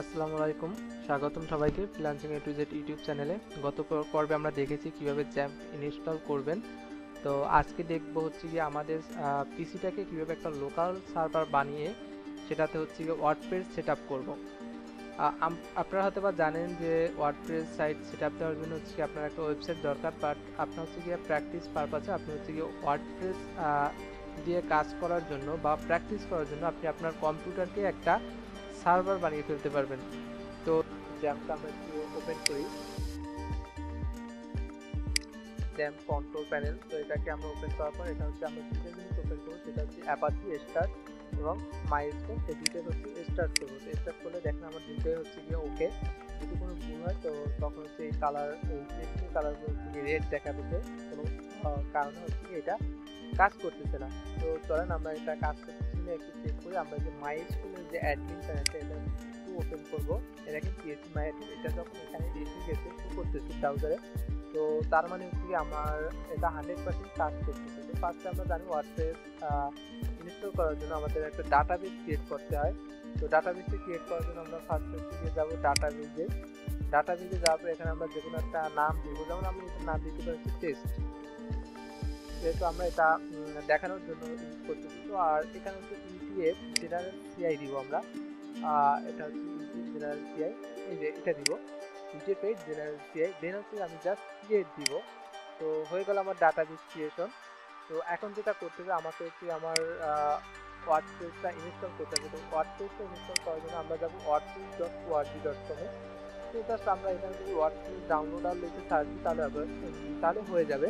আসসালামু আলাইকুম, স্বাগতম সবাইকে freelancing A to Z YouTube চ্যানেলে। গত পর্বে আমরা দেখেছি কিভাবে জ্যাম্প ইনস্টল করবেন। তো আজকে দেখব হচ্ছে গিয়ে আমাদের পিসিটাকে কিভাবে একটা লোকাল সার্ভার বানিয়ে সেটাতে হচ্ছে গিয়ে ওয়ার্ডপ্রেস সেট আপ করবো। আপনারা হয়তো বা জানেন যে ওয়ার্ডপ্রেস সাইট সেট আপ দেওয়ার জন্য হচ্ছে গিয়ে আপনার একটা ওয়েবসাইট দরকার, বাট আপনার হচ্ছে গিয়ে প্র্যাকটিস পারপাসে আপনি হচ্ছে গিয়ে ওয়ার্ডপ্রেস দিয়ে কাজ করার জন্য বা প্র্যাকটিস করার জন্য আপনি আপনার কম্পিউটারকে একটা সার্ভার বানিয়ে ফেলতে পারবেন। তো জ্যাম্পটা আমরা একটু ওপেন করি, জ্যাম্প কন্ট্রোল প্যানেল। তো এটাকে আমরা ওপেন করার পর এটা হচ্ছে আমরা দুটো জিনিস ওপেন করবো, সেটা হচ্ছে অ্যাপাচি স্টার্ট এবং মাইস্টোন। এই দুইটাই হচ্ছে স্টার্ট করবো। তো স্টার্ট করলে দেখেন আমার দুইটাই হচ্ছে গিয়ে ওকে। যদি কোনো ভুল হয় তো তখন হচ্ছে এই কালার, এই টেক্সটের কালারগুলো হচ্ছে গিয়ে রেড দেখাবে, কোনো কারণে হচ্ছে গিয়ে এটা কাজ করতেছে না। তো চলেন আমরা এটা কাজ করতেছি না একটু চেক করি। আমরা যে মাইস্টোনের যে অ্যাডমিন প্যানেলটা এটা একটু ওপেন করবো। এটা কিন্তু পিএইচপি মাই অ্যাডমিন, এটা যখন এখানে এসে গেছে শো করতেছে ব্রাউজারে, তো তার মানে হচ্ছে কি আমার এটা 100% কাজ করতেছে। তো ফার্স্টে আমরা জানি ওয়ার্ডপ্রেস ইনস্টল করার জন্য আমাদের একটা ডাটাবেস ক্রিয়েট করতে হয়। তো ডাটাবেসটা ক্রিয়েট করার জন্য আমরা ফার্স্ট হচ্ছে গিয়ে যাবো ডাটাবেসে। ডাটাবেসে যাওয়ার পর এখানে আমরা যে কোনো একটা নাম দিব, যেমন আমি এটার নাম দিতে পারছি টেস্ট, যেহেতু আমরা এটা দেখানোর জন্য ইউজ করতেছি। তো আর এখানে হচ্ছে ইউটিএফ জেনারেল সিআই দিব আমরা। এটা হচ্ছে ইউটিএফ জেনারেল সিআই, এই যে এটা দিব ইউটিএফ জেনারেল সিআই। দেন হচ্ছে আমি জাস্ট ক্রিয়েট দিব। তো হয়ে গেল আমার ডাটাবেস ক্রিয়েশন। তো এখন যেটা করতে হবে আমাকে হচ্ছে আমার ওয়ার্ডপ্রেসটা ইনস্টল করতে হবে। তো ওয়ার্ডপ্রেসটা ইনস্টল করার জন্য আমরা যাবো wordpress.org.com-এ। তো জাস্ট আমরা এখানে যদি ওয়ার্ডপ্রেস ডাউনলোড আর লিখে সার্চ দিই তাহলে হয়ে যাবে।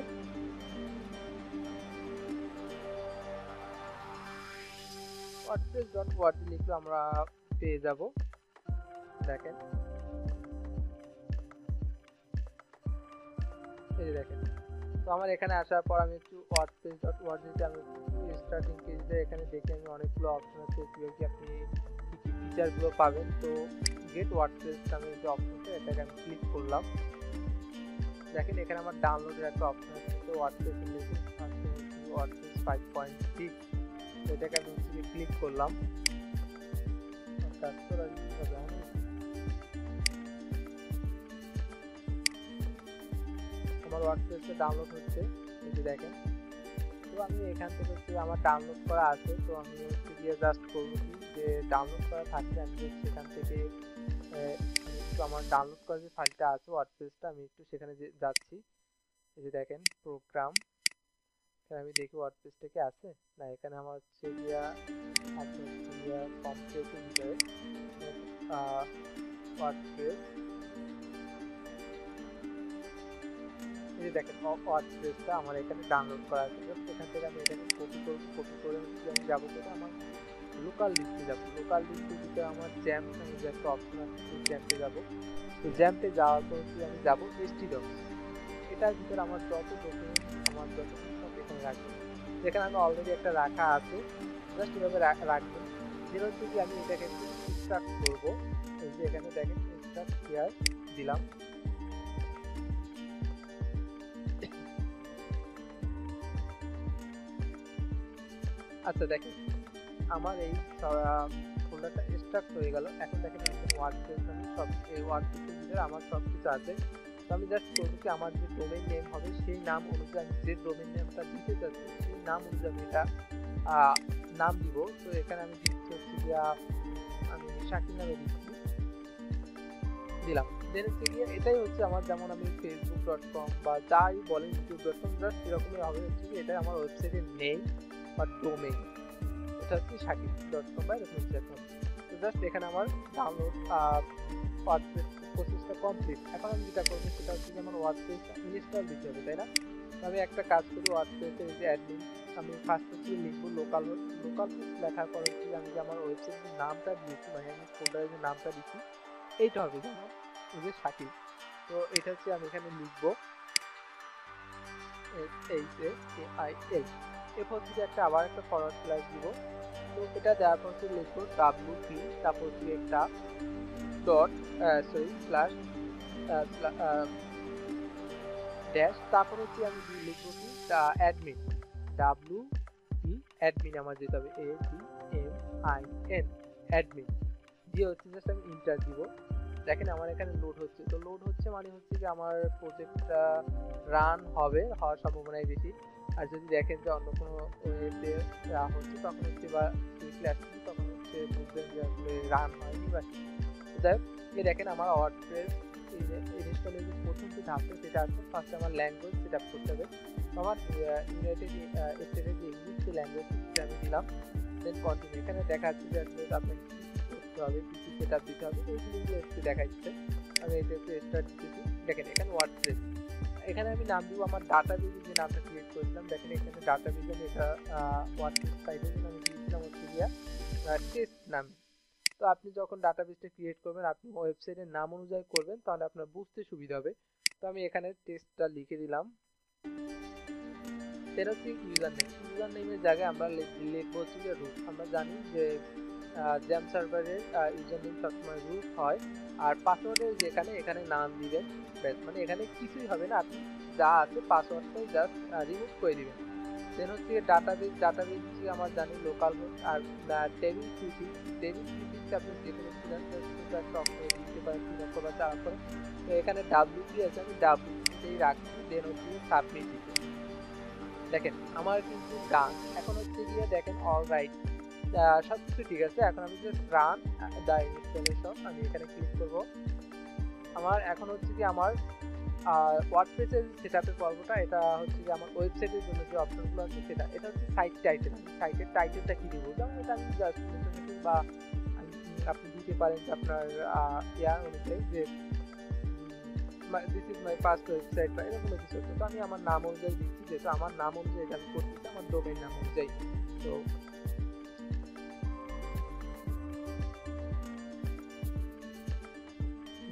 wordpress.org লিখলে আমরা পেয়ে যাব। দেখেন, এই যে দেখেন। তো আমার এখানে আসার পর আমি একটু wordpress.org তে আমি স্টার্টিং পেজে এখানে দেখে আমি অনেকগুলো অপশন আছে কিভাবে কি আপনি কি কি ফিচারগুলো পাবেন। তো গেট ওয়ার্ডপ্রেস নামে যে অপশনটা, এটাকে আমি ক্লিক করলাম। দেখেন এখানে আমার ডাউনলোডের একটা অপশন আছে। তো ওয়ার্ডপ্রেস ওয়ার্ডপ্রেস 5.6, তো এটাকে আমি ক্লিক করলাম। কাজ করার হবে আমার ওয়ার্ডপ্রেসটা ডাউনলোড হচ্ছে, এই যে দেখেন। তো আমি এখান থেকে হচ্ছে আমার ডাউনলোড করা আছে, তো আমি হচ্ছে গিয়ে জাস্ট করবো কি যে ডাউনলোড করা থাকলে আমি হচ্ছে এখান থেকে আমি একটু আমার ডাউনলোড করা যে ফাইলটা আছে ওয়ার্ডপ্রেসটা, আমি একটু সেখানে যাচ্ছি। এই যে দেখেন প্রোগ্রাম, এখানে আমি দেখি ওয়ার্ডপ্রেসটা কি আছে না। এখানে আমার হচ্ছে গিয়া আছে হচ্ছে গিয়া কমপ্লিটের ভিতরে ওয়ার্ডপ্রেস, এই যে দেখেন ওয়ার্ডপ্রেসটা আমার এখানে ডাউনলোড করা আছে। জাস্ট এখান থেকে আমি এটাকে কপি করব। কপি করে হচ্ছে আমি যাবো করে আমার লোকাল লিস্টে যাবো। লোকাল লিস্টের ভিতরে আমার জ্যাম্প নামে যে একটা অপশন আছে, সেই জ্যাম্পে যাবো। তো জ্যাম্পে যাওয়ার পর হচ্ছে আমি যাবো htdocs। এটার ভিতরে আমার যত ডকুমেন্ট, আমার যত কিছু সব এখানে রাখবো। যেখানে আমি অলরেডি একটা রাখা আছে, জাস্ট এভাবে রাখবেন। যেটা হচ্ছে কি আমি এটাকে একটু এক্সট্রাক্ট করবো। এই যে এখানে দেখেন এক্সট্রাক্ট হেয়ার দিলাম। আচ্ছা দেখেন আমার এই ফোল্ডারটা এক্সট্রাক্ট হয়ে গেল। এখন দেখেন ওয়ার্ডপ্রেস আমি সব, এই ওয়ার্ডপ্রেসের ভিতরে আমার সব কিছু আছে। তো আমি জাস্ট করবো কি আমার যে ডোমেইন নেম হবে সেই নাম অনুযায়ী আমি যে ডোমেইন নেমটা দিতে চাচ্ছি সেই নাম অনুযায়ী আমি এটা নাম দিব। তো এখানে আমি দিচ্ছি হচ্ছে গিয়া আমি শাকিল নামে দিলাম। দেন হচ্ছে গিয়ে এটাই হচ্ছে আমার, যেমন আমি facebook.com বা যাই বলেন youtube.com, জাস্ট এরকমই হবে হচ্ছে কি এটাই আমার ওয়েবসাইটের নেম বা ডোমেইন। এটা হচ্ছে শাকিল.com বা এরকম হচ্ছে এখন। তো জাস্ট এখানে আমার ডাউনলোড ওয়ার্ডপ্রেস প্রসেসটা কমপ্লিট। এখন আমি যেটা করবো সেটা হচ্ছে যে আমার ওয়ার্ডপ্রেসটা ইনস্টল দিতে হবে, তাই না? তো আমি একটা কাজ করি, ওয়ার্ডপ্রেসের যে অ্যাডমিন আমি ফার্স্ট হচ্ছে লিখবো লোকাল লোকাল লেখার পর হচ্ছে আমি যে আমার ওয়েবসাইটের নামটা দিয়েছি, মানে আমি ফোল্ডারের যে নামটা দিচ্ছি এইটা হবে যেমন এই যে শাকিল। তো এটা হচ্ছে আমি এখানে লিখবো SHAKIL। এরপর হচ্ছে একটা আবার একটা ফরওয়ার্ড স্ল্যাশ দিব। তো এটা দেওয়ার পর হচ্ছে লিখবো WP, তারপর হচ্ছে একটা ডট স্ল্যাশ ড্যাশ, তারপর হচ্ছে আমি লিখবো কি অ্যাডমিন, WP অ্যাডমিন আমার যেতে হবে ADMIN অ্যাডমিন। দিয়ে হচ্ছে জাস্ট আমি ইন্টার দিব। দেখেন আমার এখানে লোড হচ্ছে, তো লোড হচ্ছে মানে হচ্ছে কি আমার প্রজেক্টটা রান হওয়ার সম্ভাবনাই বেশি। আর যদি দেখেন যে অন্য কোনো ওয়েতে হচ্ছে তখন হচ্ছে বা কুইকলি আসছে তখন হচ্ছে বুঝবেন যে আসলে রান হয়নি বা কি। যাই হোক, দেখেন আমার ওয়ার্ডপ্রেস ইনস্টলের যে প্রথম যে ধাপটা সেটা আছে ফার্স্টে আমার ল্যাঙ্গুয়েজ সেট আপ করতে হবে। তো আমার ইউনাইটেড স্টেটের যে ইংলিশ যে ল্যাঙ্গুয়েজ সেটা আমি দিলাম, দেন কন্টিনিউ। এখানে দেখা যাচ্ছে যে আসলে আপনাকে কি করতে হবে, কি কি সেট আপ দিতে হবে এইগুলো একটু দেখা যাচ্ছে। আমি এটা একটু স্টার্ট দিতেছি। দেখেন এখানে ওয়ার্ডপ্রেস, এখানে আমি নাম দিব আমার ডাটাবেজে যে নামটা ক্রিয়েট করেছিলাম। দেখেন এখানে ডাটাবেজে আমি এটা ওয়ার্ডপ্রেস সাইটের জন্য আমি দিয়েছিলাম হচ্ছে গিয়া টেস্ট নাম। তো আপনি যখন ডাটাবেসটা ক্রিয়েট করবেন আপনি ওয়েবসাইটের নাম অনুযায়ী করবেন, তাহলে আপনার বুঝতে সুবিধা হবে। তো আমি এখানে টেস্টটা লিখে দিলাম। সেটা হচ্ছে ইউজার নেমের জায়গায় আমরা লিখবো হচ্ছে যে রুট। আমরা জানি যে জ্যাম সার্ভারের ইউজার নেম সবসময় রুট হয়। আর পাসওয়ার্ডে যেখানে এখানে নাম দিবেন, মানে এখানে কিছুই হবে না, আপনি যা আছে পাসওয়ার্ডটাই জাস্ট রিমুভ করে দিবেন। দেন হচ্ছে ডাটাবেস হচ্ছে আমার জানি লোকাল হোস্ট। আর টেবিল প্রিফিক্স আপনি যে কোনো একটা অক্ষর দিতে পারেন, 3 অক্ষর বা 4 অক্ষর। তো এখানে ডাব্লিউপি আছে, আমি ডাব্লিউপিতেই রাখছি। দেন হচ্ছে সাবমিট দিতে। দেখেন আমার কিন্তু ডান। এখন হচ্ছে গিয়ে দেখেন অলরাইট সবকিছু ঠিক আছে। এখন আমি জাস্ট রান দ্য ইনস্টলেশন, আমি এখানে ক্লিক করব। আমার এখন হচ্ছে কি আমার ওয়ার্ডপ্রেসের সেটআপের পর্বটা, এটা হচ্ছে যে আমার ওয়েবসাইটের জন্য যে অপশনগুলো আছে সেটা, এটা হচ্ছে সাইট টাইটেল। সাইটের টাইটেলটা কি দিব, যেমন এটা আমি জাস্ট মেশিন বা আপনি দিতে পারেন যে আপনার অনুযায়ী যে this is my first website বা এরকম কিছু। তো আমি আমার নাম অনুযায়ী দিচ্ছি, যেহেতু আমার নাম অনুযায়ী এটা আমি করতেছি, আমার ডোমেইন নাম অনুযায়ী। তো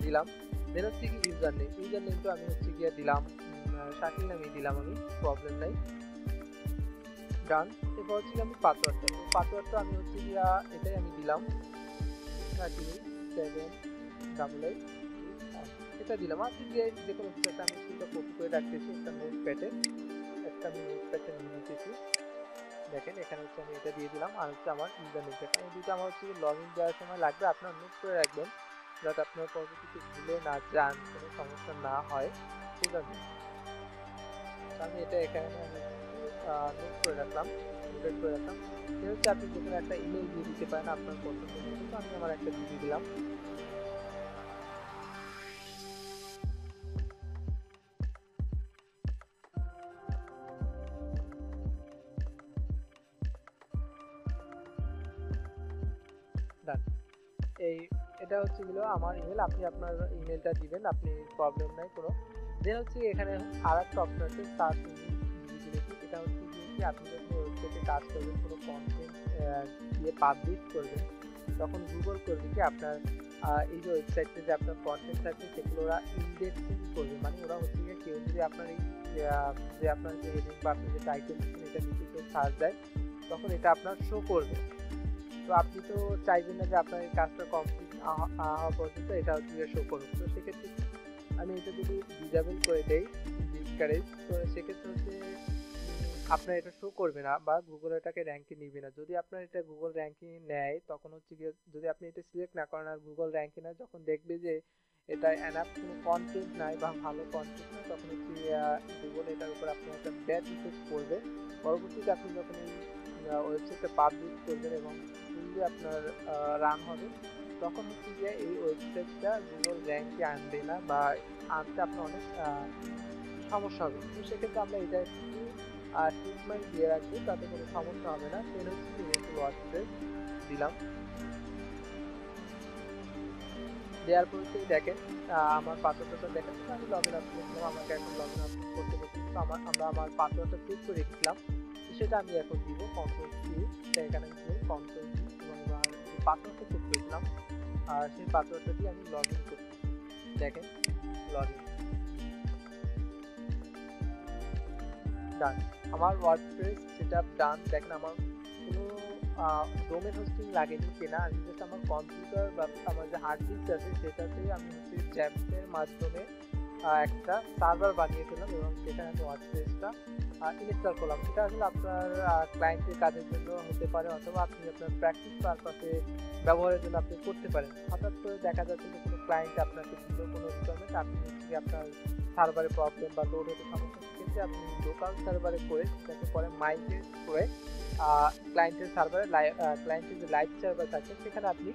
দিলাম। দেন হচ্ছে কি ইউজার নেম তো আমি হচ্ছে গিয়ে দিলাম শাকিল নামই দিলাম, আমি প্রবলেম নাই। ডান। এরপর হচ্ছে আমি পাসওয়ার্ডটা আমি হচ্ছে গিয়া এটাই আমি দিলাম 3788 এটা দিলাম। আপনি যে কোনো কিছু একটা আমি সেটা কপি করে রাখতেছি একটা নোটপ্যাডে, আমি নোটপ্যাডে নিয়ে নিতেছি। দেখেন এখানে হচ্ছে আমি এটা দিয়ে দিলাম। আর হচ্ছে আমার ইউজার নেমটা, এই দুটো আমার হচ্ছে লগ ইন দেওয়ার সময় লাগবে, আপনার নোট করে রাখবেন যাতে আপনার পরবর্তীতে ভুলে না যান, কোনো সমস্যা না হয়, ঠিক আছে। আমি এটা এখানে নোট করে রাখলাম। হচ্ছে আপনি যে কোনো একটা ইমেল দিয়ে দিতে পারেন আপনার পছন্দের মতো। তো আমি আমার একটা দিয়ে দিলাম। এটা হচ্ছে গেল আমার ইমেল, আপনি আপনার ইমেলটা দিবেন, আপনি প্রবলেম নাই কোনো। দেন হচ্ছে এখানে আর একটা অপশন আছে সার্চ ইঞ্জিন ভিজিবিলিটি। এটা হচ্ছে কি আপনি যখন ওয়েবসাইটে কাজ করবেন, কোনো কন্টেন্ট দিয়ে পাবলিশ করবেন, তখন গুগল করবে কি আপনার এই যে ওয়েবসাইটে যে আপনার কন্টেন্ট থাকবে সেগুলো ওরা ইন্ডেক্সিং করবে। মানে ওরা হচ্ছে গিয়ে কেউ যদি আপনার এই যে আপনার যে হেডিং বা আপনি যে টাইটেল দিচ্ছেন এটা নিচে কেউ সার্চ দেয়, তখন এটা আপনার শো করবে। তো আপনি তো চাইবেন না যে আপনার এই কাজটা কমপ্লিট হওয়া পর্যন্ত এটা হচ্ছে শো করুক। তো সেক্ষেত্রে আমি এটা যদি ডিসেবল করে দেই ডিসকারেজ, তো সেক্ষেত্রে হচ্ছে আপনার এটা শো করবে না বা গুগল এটাকে র্যাঙ্কে নিবে না। যদি আপনার এটা গুগল র্যাঙ্কে নেয় তখন হচ্ছে গিয়ে, যদি আপনি এটা সিলেক্ট না করেন আর গুগল র্যাঙ্কে নেয়, যখন দেখবে যে এটা এনাফ কোনো কন্টেন্ট নাই বা ভালো কন্টেন্ট নাই, তখন হচ্ছে গুগল এটার উপর আপনার একটা ব্যাড ইফেক্ট করবে। পরবর্তীতে আপনি যখন এই ওয়েবসাইটটা পাবলিশ করবেন এবং ফুললি আপনার রান হবে, তখন হচ্ছে গিয়ে এই ওয়েবসাইটটা গুগল র্যাঙ্কে আনবে না বা আনতে আপনার অনেক সমস্যা হবে। তো সেক্ষেত্রে আমরা এটা একটু ট্রিটমেন্ট দিয়ে রাখবো, তাতে কোনো সমস্যা হবে না। সেটা হচ্ছে কি ওয়ার্ডপ্রেস দিলাম। দেওয়ার পর দেখেন আমার পাসওয়ার্ডটা দেখেন, আমি লগ ইন আপ করলাম, আমাকে এখন লগ ইন আপ করতে বলছি। তো আমরা আমার পাসওয়ার্ডটা সেভ করে রেখেছিলাম, সেটা আমি এখন দিব কন্ট্রোল সি। এখানে কন্ট্রোল সি এবং পাসওয়ার্ডটা সেভ করেছিলাম, আর সেই পাসওয়ার্ডটা দিয়ে আমি লগ ইন করছি। দেখেন লগ ইন ডান। আমার ওয়ার্ডপ্রেস সেটআপ ডান। দেখেন আমার কোনো ডোমেন হোস্টিং লাগেনি কেনা, আমি জাস্ট আমার কম্পিউটার বা আমার যে হার্ড ডিস্ক আছে সেটাতে আমি হচ্ছে জ্যাম্পের মাধ্যমে একটা সার্ভার বানিয়ে ফেললাম এবং সেখানে আমি ওয়ার্ডপ্রেসটা ইনস্টল করলাম। এটা আসলে আপনার ক্লায়েন্টের কাজের জন্য হতে পারে, অথবা আপনি আপনার প্র্যাকটিস পারপাসে ব্যবহারের জন্য আপনি করতে পারেন। হঠাৎ করে দেখা যাচ্ছে যে কোনো ক্লায়েন্ট আপনাকে দিল কোনো রিকোয়ারমেন্ট, আপনি হচ্ছে আপনার সার্ভারে প্রবলেম বা লোড হতে সমস্যা, সেক্ষেত্রে আপনি লোকাল সার্ভারে করে সেটাকে পরে মাইগ্রেট করে ক্লায়েন্টের সার্ভারে ক্লায়েন্টের যে লাইভ সার্ভার থাকে সেখানে আপনি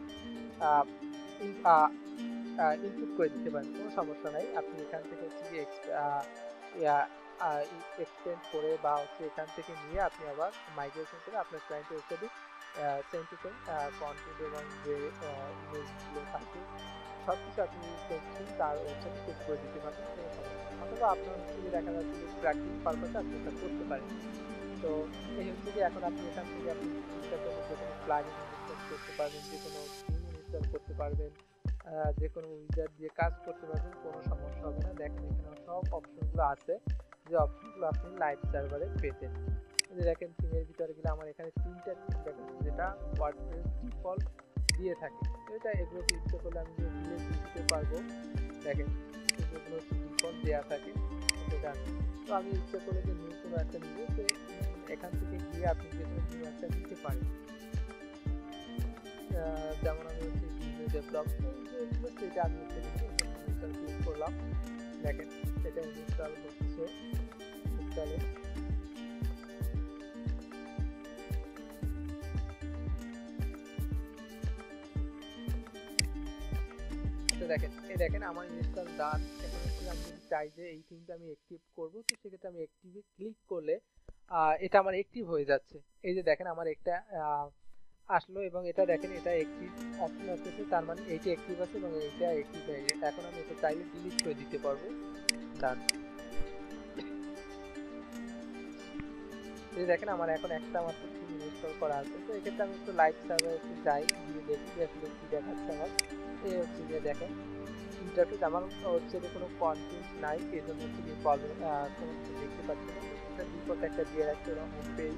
ইনপুট করে দিতে পারেন, কোনো সমস্যা নাই। আপনি এখান থেকে হচ্ছে যে এক্সটেন্ড করে বা হচ্ছে এখান থেকে নিয়ে আপনি আবার মাইগ্রেশন করে আপনার ক্লায়েন্টের ওয়েবসাইটে সেম টু সেম কন্টেন্ট এবং যে ইমেজগুলো থাকে সব কিছু আপনি তার ওয়েবসাইটে সেট করে দিতে পারবেন, কোনো সমস্যা। অথবা আপনার হচ্ছে যে দেখা যাচ্ছে যে প্র্যাকটিস পারপাসে আপনি এটা করতে পারেন। তো এই হচ্ছে যে এখন আপনি এখান থেকে আপনি যে কোনো প্লাগইন ইনস্টল করতে পারবেন, যে কোনো থিম ইনস্টল করতে পারবেন, যে কোনো উইজার্ড দিয়ে কাজ করতে পারবেন, কোনো সমস্যা হবে না। দেখেন এখানে সব অপশনগুলো আছে, যে অপশনগুলো আপনি লাইভ সার্ভারে পেতেন। এই যে দেখেন থিমের ভিতরে গেলে আমার এখানে 3টা থিম দেখাচ্ছে, যেটা ওয়ার্ডপ্রেস ডিফল্ট দিয়ে থাকে। এটা এগুলোকে ইচ্ছে করলে আমি যে ডিলিট দিতে পারবো। দেখেন এগুলো হচ্ছে ডিফল্ট দেওয়া থাকে সেটা। তো আমি ইচ্ছে করলে যে নিউ কোনো একটা নিয়ে এখান থেকে গিয়ে আপনি যে কোনো নিউ একটা নিতে পারেন। যেমন আমি হচ্ছে ভিডিও ডেভেলপমেন্ট সেটা আমি হচ্ছে ইনস্টল ক্লিক করলাম। দেখেন সেটা ইনস্টল হচ্ছে। ইনস্টলে দেখেন এই দেখেন আমার ইনস্টল ডান। এখন হচ্ছে আমি যদি চাই যে এই থিমটা আমি অ্যাক্টিভ করব, তো সেক্ষেত্রে আমি অ্যাক্টিভে ক্লিক করলে এটা আমার অ্যাক্টিভ হয়ে যাচ্ছে। এই যে দেখেন আমার একটা আসলো এবং এটা দেখেন এটা অ্যাক্টিভ অপশন আসছে, তার মানে এইটা অ্যাক্টিভ আছে এবং এইটা অ্যাক্টিভ হয়ে গেছে। এখন আমি এটা চাইলে ডিলিট করে দিতে পারবো। ডান। এই দেখেন আমার এখন একটা মাত্র থিম ইনস্টল করা আছে। তো এক্ষেত্রে আমি একটু লাইভ সার্ভারে একটু যাই, গিয়ে দেখি আসলে কি দেখাচ্ছে আমার। এই হচ্ছে যে দেখেন ইন্টারফেস আমার হচ্ছে যে কোনো কন্টেন্ট নাই, এই জন্য হচ্ছে কি প্রবলেম, কোনো কিছু দেখতে পাচ্ছি না। এটা ডিফল্ট একটা দিয়ে রাখছে এবং হোম পেজ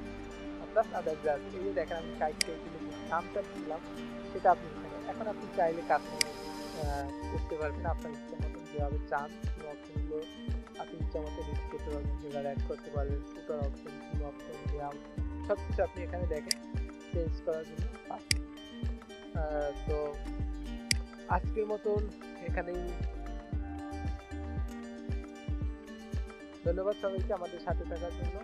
প্লাস আদার জাস্ট। এই যে দেখেন আমি সাইটটা এগুলো নামটা দিলাম, সেটা আপনি এখন আপনি চাইলে কাস্টমাইজ করতে পারবেন আপনার ইচ্ছা মতন, যেভাবে চান অপশনগুলো আপনি ইচ্ছা মতো ইউজ করতে পারবেন, হেডার অ্যাড করতে পারবেন, ফুটার অপশন, থিম অপশন, লেআউট সব কিছু আপনি এখানে দেখেন চেঞ্জ করার জন্য পাচ্ছেন। তো আজকের মতন এখানেই, ধন্যবাদ সবাইকে আমাদের সাথে থাকার জন্য।